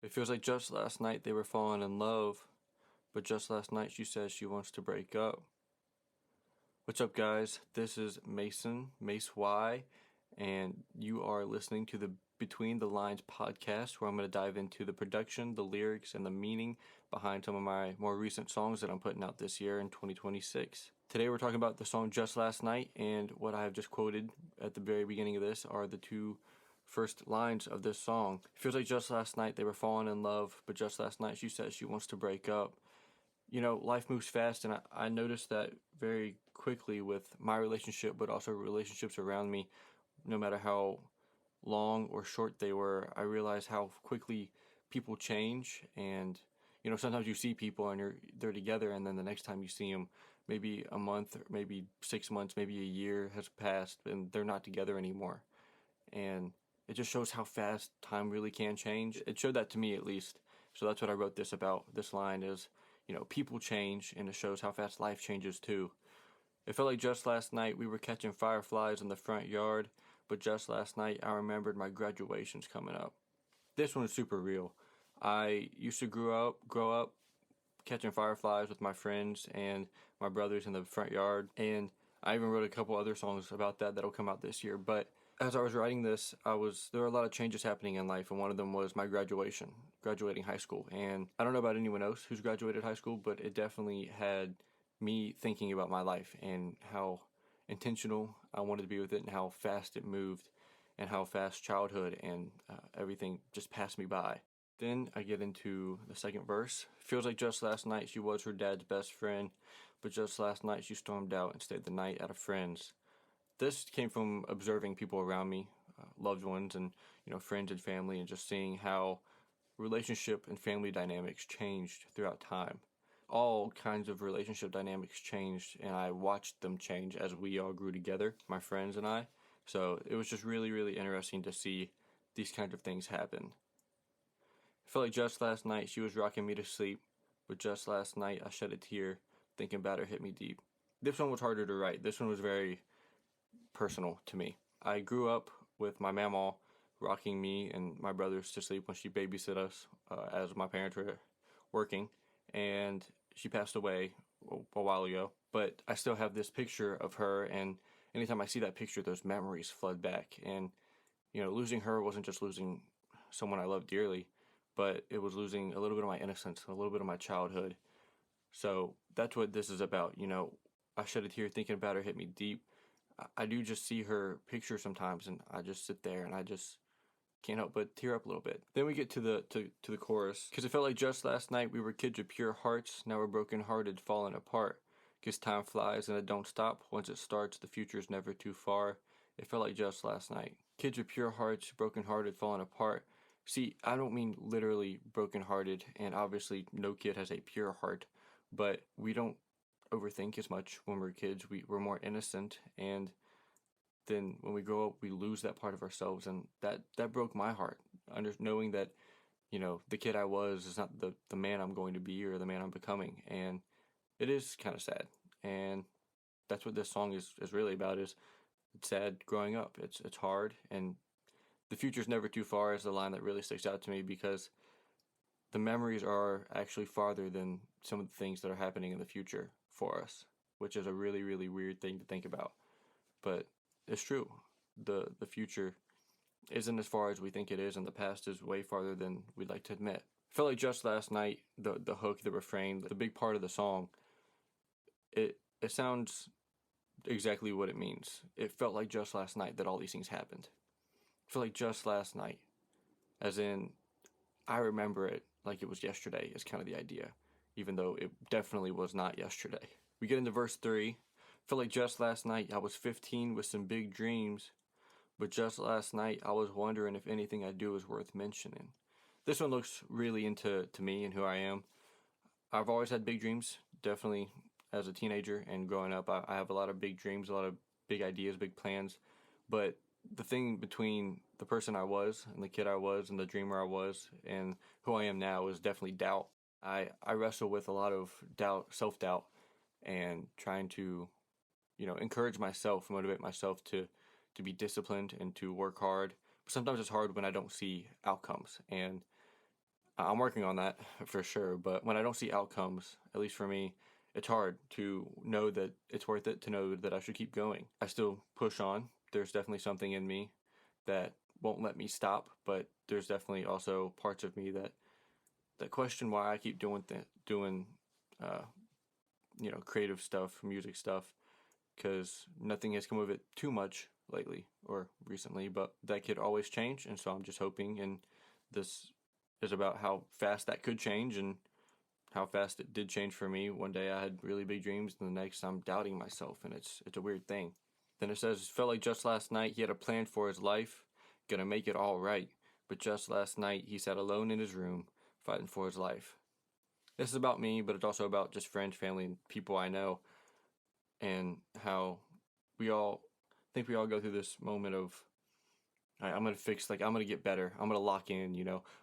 It feels like just last night they were falling in love, but just last night she says she wants to break up. What's up, guys? This is Mason, Mace Y, and you are listening to the Between the Lines podcast, where I'm going to dive into the production, the lyrics, and the meaning behind some of my more recent songs that I'm putting out this year in 2026. Today we're talking about the song Just Last Night, and what I have just quoted at the very beginning of this are the two first lines of this song. It feels like just last night they were falling in love, but just last night she says she wants to break up. You know, life moves fast, and I noticed that very quickly with my relationship, but also relationships around me. No matter how long or short they were, I realized how quickly people change. And sometimes you see people and they're together, and then the next time you see them, maybe a month, or maybe 6 months, maybe a year has passed, and they're not together anymore. And it just shows how fast time really can change. It showed that to me, at least. So that's what I wrote this about. This line is, people change, and it shows how fast life changes too. It felt like just last night we were catching fireflies in the front yard, but just last night I remembered my graduation's coming up. This one is super real. I used to grow up catching fireflies with my friends and my brothers in the front yard, and I even wrote a couple other songs about that that'll come out this year. But as I was writing this, there were a lot of changes happening in life, and one of them was my graduating high school. And I don't know about anyone else who's graduated high school, but it definitely had me thinking about my life and how intentional I wanted to be with it, and how fast it moved, and how fast childhood and everything just passed me by. Then I get into the second verse. Feels like just last night she was her dad's best friend, but just last night she stormed out and stayed the night at a friend's. This came from observing people around me, loved ones, and friends and family, and just seeing how relationship and family dynamics changed throughout time. All kinds of relationship dynamics changed, and I watched them change as we all grew together, my friends and I. So it was just really, really interesting to see these kinds of things happen. I felt like just last night she was rocking me to sleep, but just last night I shed a tear, thinking about her hit me deep. This one was harder to write. This one was very personal to me. I grew up with my mama rocking me and my brothers to sleep when she babysit us as my parents were working, and she passed away a while ago. But I still have this picture of her, and anytime I see that picture, those memories flood back. And losing her wasn't just losing someone I loved dearly, but it was losing a little bit of my innocence, a little bit of my childhood. So that's what this is about. I shed a tear thinking about her hit me deep. I do just see her picture sometimes, and I just sit there and I just can't help but tear up a little bit. Then we get to the chorus, because it felt like just last night we were kids with pure hearts. Now we're broken hearted, falling apart. Because time flies and it don't stop. Once it starts, the future's never too far. It felt like just last night. Kids with pure hearts, broken hearted, falling apart. See, I don't mean literally broken hearted, and obviously no kid has a pure heart, but we don't overthink as much when we're kids. We're more innocent, and then when we grow up we lose that part of ourselves, and that broke my heart, knowing that the kid I was is not the man I'm going to be, or the man I'm becoming. And it is kind of sad, and that's what this song is really about. Is it's sad growing up. It's hard, and the future's never too far is the line that really sticks out to me, because the memories are actually farther than some of the things that are happening in the future for us, which is a really, really weird thing to think about. But it's true. The future isn't as far as we think it is, and the past is way farther than we'd like to admit. I felt like just last night, the hook, the refrain, the big part of the song, it sounds exactly what it means. It felt like just last night that all these things happened. I feel like just last night, as in I remember it like it was yesterday, is kind of the idea, even though it definitely was not yesterday. We get into verse 3. Felt like just last night I was 15 with some big dreams, but just last night I was wondering if anything I do is worth mentioning. This one looks really into me and who I am. I've always had big dreams, definitely as a teenager and growing up. I have a lot of big dreams, a lot of big ideas, big plans. But the thing between the person I was and the kid I was and the dreamer I was and who I am now is definitely doubt. I wrestle with a lot of doubt, self-doubt, and trying to, encourage myself, motivate myself to be disciplined and to work hard. But sometimes it's hard when I don't see outcomes. And I'm working on that for sure, but when I don't see outcomes, at least for me, it's hard to know that it's worth it, to know that I should keep going. I still push on. There's definitely something in me that won't let me stop, but there's definitely also parts of me that question why I keep doing uh, creative stuff, music stuff, because nothing has come of it too much lately or recently, but that could always change, and so I'm just hoping, and this is about how fast that could change and how fast it did change for me. One day I had really big dreams, and the next I'm doubting myself, and it's a weird thing. Then it says, felt like just last night he had a plan for his life, gonna make it all right, but just last night he sat alone in his room, fighting for his life. This is about me, but it's also about just friends, family, and people I know, and how we all think we all go through this moment of, all right, I'm gonna fix, like, I'm gonna get better, I'm gonna lock in,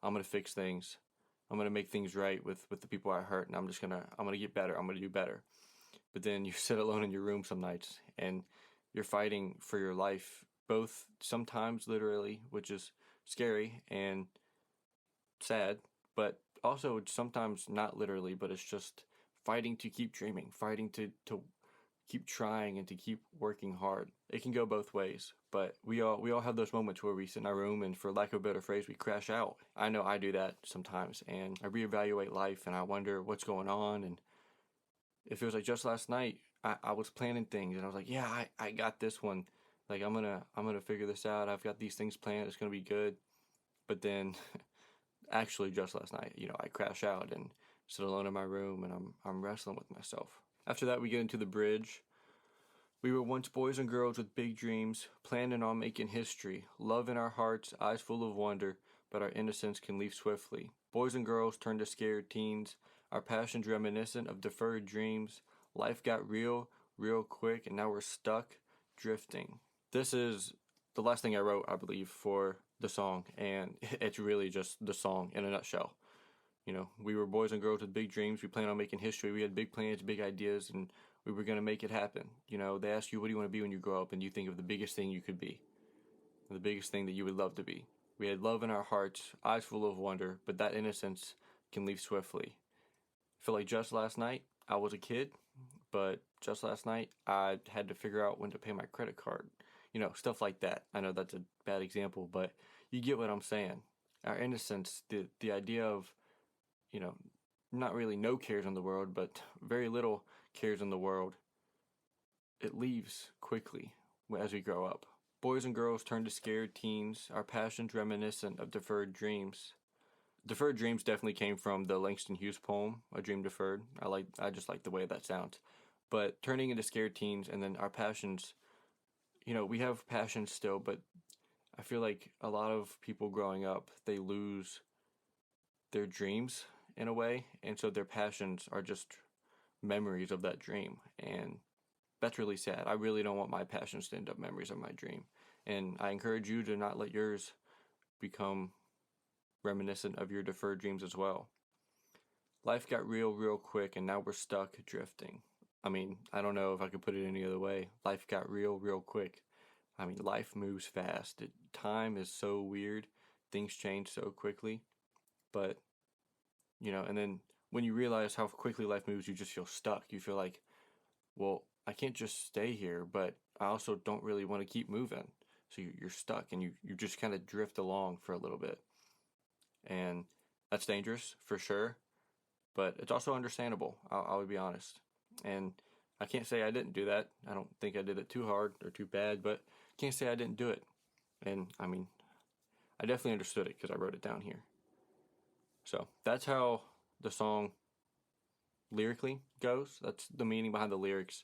I'm gonna fix things, I'm gonna make things right with the people I hurt, and I'm gonna get better, I'm gonna do better. But then you sit alone in your room some nights and you're fighting for your life, both sometimes literally, which is scary and sad, but also sometimes not literally, but it's just fighting to keep dreaming, fighting to keep trying and to keep working hard. It can go both ways, but we all have those moments where we sit in our room and, for lack of a better phrase, we crash out. I know I do that sometimes, and I reevaluate life and I wonder what's going on. And it feels like just last night I was planning things and I was like, yeah, I got this one. Like, I'm gonna figure this out. I've got these things planned. It's gonna be good. But then actually just last night, I crash out and sit alone in my room and I'm wrestling with myself. After that, we get into the bridge. We were once boys and girls with big dreams, planning on making history, love in our hearts, eyes full of wonder, but our innocence can leave swiftly. Boys and girls turn to scared teens, our passions reminiscent of deferred dreams. Life got real, real quick, and now we're stuck, drifting. This is the last thing I wrote, I believe, for the song, and it's really just the song in a nutshell. We were boys and girls with big dreams. We planned on making history. We had big plans, big ideas, and we were going to make it happen. They ask you, what do you want to be when you grow up? And you think of the biggest thing you could be, the biggest thing that you would love to be. We had love in our hearts, eyes full of wonder, but that innocence can leave swiftly. I feel like just last night, I was a kid, but just last night, I had to figure out when to pay my credit card. Stuff like that. I know that's a bad example, but you get what I'm saying. Our innocence, the idea of, not really no cares in the world, but very little cares in the world, it leaves quickly as we grow up. Boys and girls turn to scared teens, our passions reminiscent of deferred dreams. Deferred dreams definitely came from the Langston Hughes poem, A Dream Deferred. I just like the way that sounds. But turning into scared teens, and then our passions, we have passions still, but I feel like a lot of people growing up, they lose their dreams in a way, and so their passions are just memories of that dream, and that's really sad. I really don't want my passions to end up memories of my dream, and I encourage you to not let yours become reminiscent of your deferred dreams as well. Life got real, real quick, and now we're stuck drifting. I mean, I don't know if I could put it any other way. Life got real, real quick. I mean, life moves fast. Time is so weird. Things change so quickly, but and then when you realize how quickly life moves, you just feel stuck. You feel like, well, I can't just stay here, but I also don't really want to keep moving. So you're stuck and you just kind of drift along for a little bit. And that's dangerous for sure, but it's also understandable. I would be honest. And I can't say I didn't do that. I don't think I did it too hard or too bad, but can't say I didn't do it. And I mean, I definitely understood it because I wrote it down here. So that's how the song lyrically goes. That's the meaning behind the lyrics.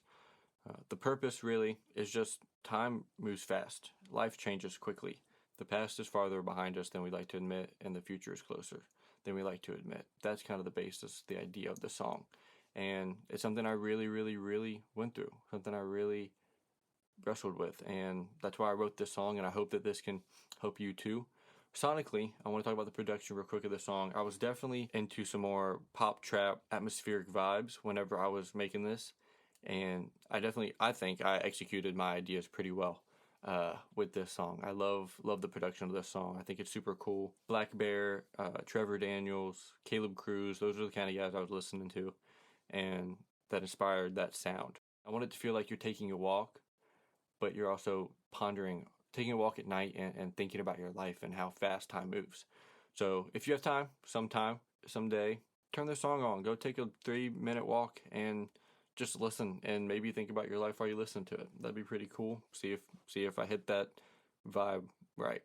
The purpose really is just time moves fast. Life changes quickly. The past is farther behind us than we like to admit, and the future is closer than we like to admit. That's kind of the basis, the idea of the song. And it's something I really, really, really went through, something I really wrestled with. And that's why I wrote this song, and I hope that this can help you too. Sonically, I want to talk about the production real quick of the song. I was definitely into some more pop trap atmospheric vibes whenever I was making this, and I think I executed my ideas pretty well. with this song. I love the production of this song. I think it's super cool. Black Bear, Trevor Daniels, Caleb Cruz, those are the kind of guys I was listening to, and that inspired that sound. I want it to feel like you're taking a walk, but you're also pondering, taking a walk at night and thinking about your life and how fast time moves. So if you have time, someday, turn this song on. Go take a 3-minute walk and just listen, and maybe think about your life while you listen to it. That'd be pretty cool. See if I hit that vibe right.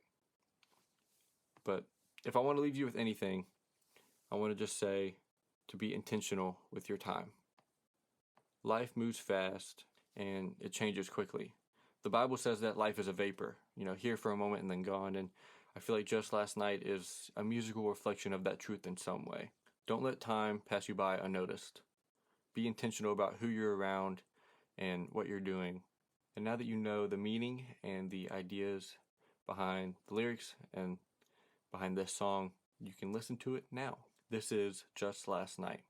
But if I want to leave you with anything, I want to just say to be intentional with your time. Life moves fast and it changes quickly. The Bible says that life is a vapor, here for a moment and then gone. And I feel like Just Last Night is a musical reflection of that truth in some way. Don't let time pass you by unnoticed. Be intentional about who you're around and what you're doing. And now that you know the meaning and the ideas behind the lyrics and behind this song, you can listen to it now. This is Just Last Night.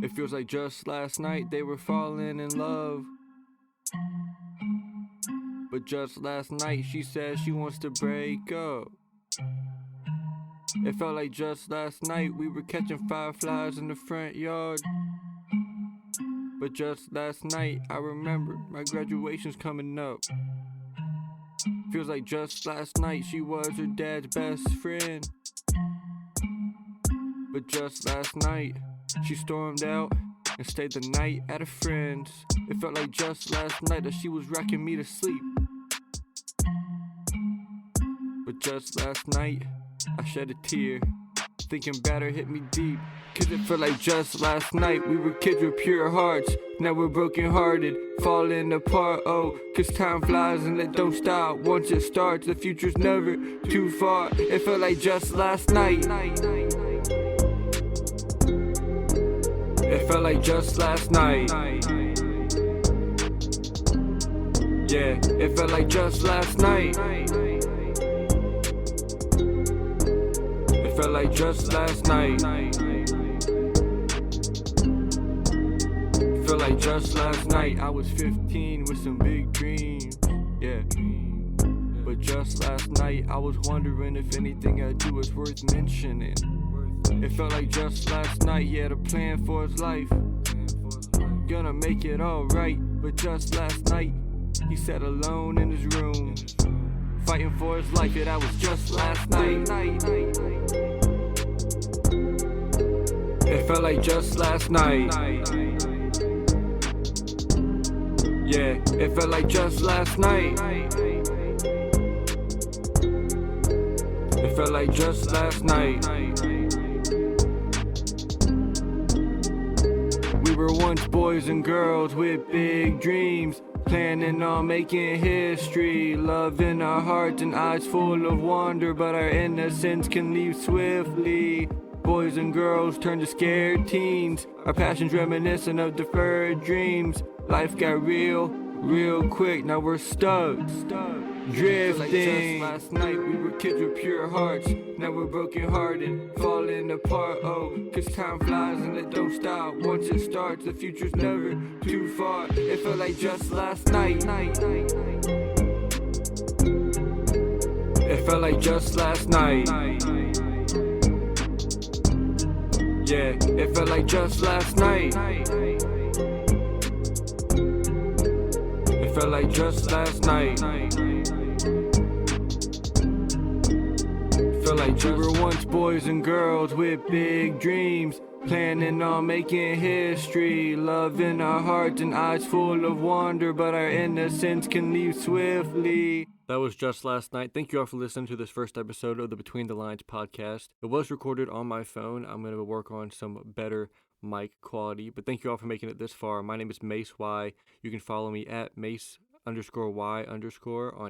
It feels like just last night they were falling in love. But just last night she said she wants to break up. It felt like just last night we were catching fireflies in the front yard. But just last night I remember my graduation's coming up. Feels like just last night she was her dad's best friend. But just last night she stormed out and stayed the night at a friend's. It felt like just last night that she was rocking me to sleep. But just last night I shed a tear, thinking about her hit me deep. Cause it felt like just last night we were kids with pure hearts. Now we're broken hearted, falling apart. Oh, cause time flies and it don't stop. Once it starts, the future's never too far. It felt like just last night. It felt like just last night. Yeah, it felt like just last night. It felt like just last night. It felt like just last night. I was 15 with some big dreams. Yeah. But just last night I was wondering if anything I do is worth mentioning. It felt like just last night he had a plan for his life. Gonna make it alright. But just last night he sat alone in his room, fighting for his life. Yeah, that was just last night. It felt like just last night. Yeah, it felt like just last night. It felt like just last night. We were once boys and girls with big dreams, planning on making history. Love in our hearts and eyes full of wonder, but our innocence can leave swiftly. Boys and girls turn to scared teens, our passions reminiscent of deferred dreams. Life got real quick, now we're stuck, drifting. Like just last night we were kids with pure hearts. Now we're broken hearted, falling apart. Oh, cause time flies and it don't stop. Once it starts, the future's never too far. It felt like just last night. It felt like just last night. Yeah, it felt like just last night. It felt like just last night. It felt like we were once boys and girls with big dreams, planning on making history. Love in our hearts and eyes full of wonder, but our innocence can leave swiftly. That was Just Last Night. Thank you all for listening to this first episode of the Between the Lines podcast. It was recorded on my phone. I'm going to work on some better mic quality, but thank you all for making it this far. My name is Mace Y. You can follow me at Mace_Y_ on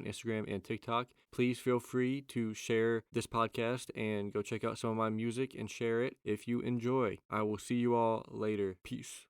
Instagram and TikTok. Please feel free to share this podcast and go check out some of my music and share it if you enjoy. I will see you all later. Peace.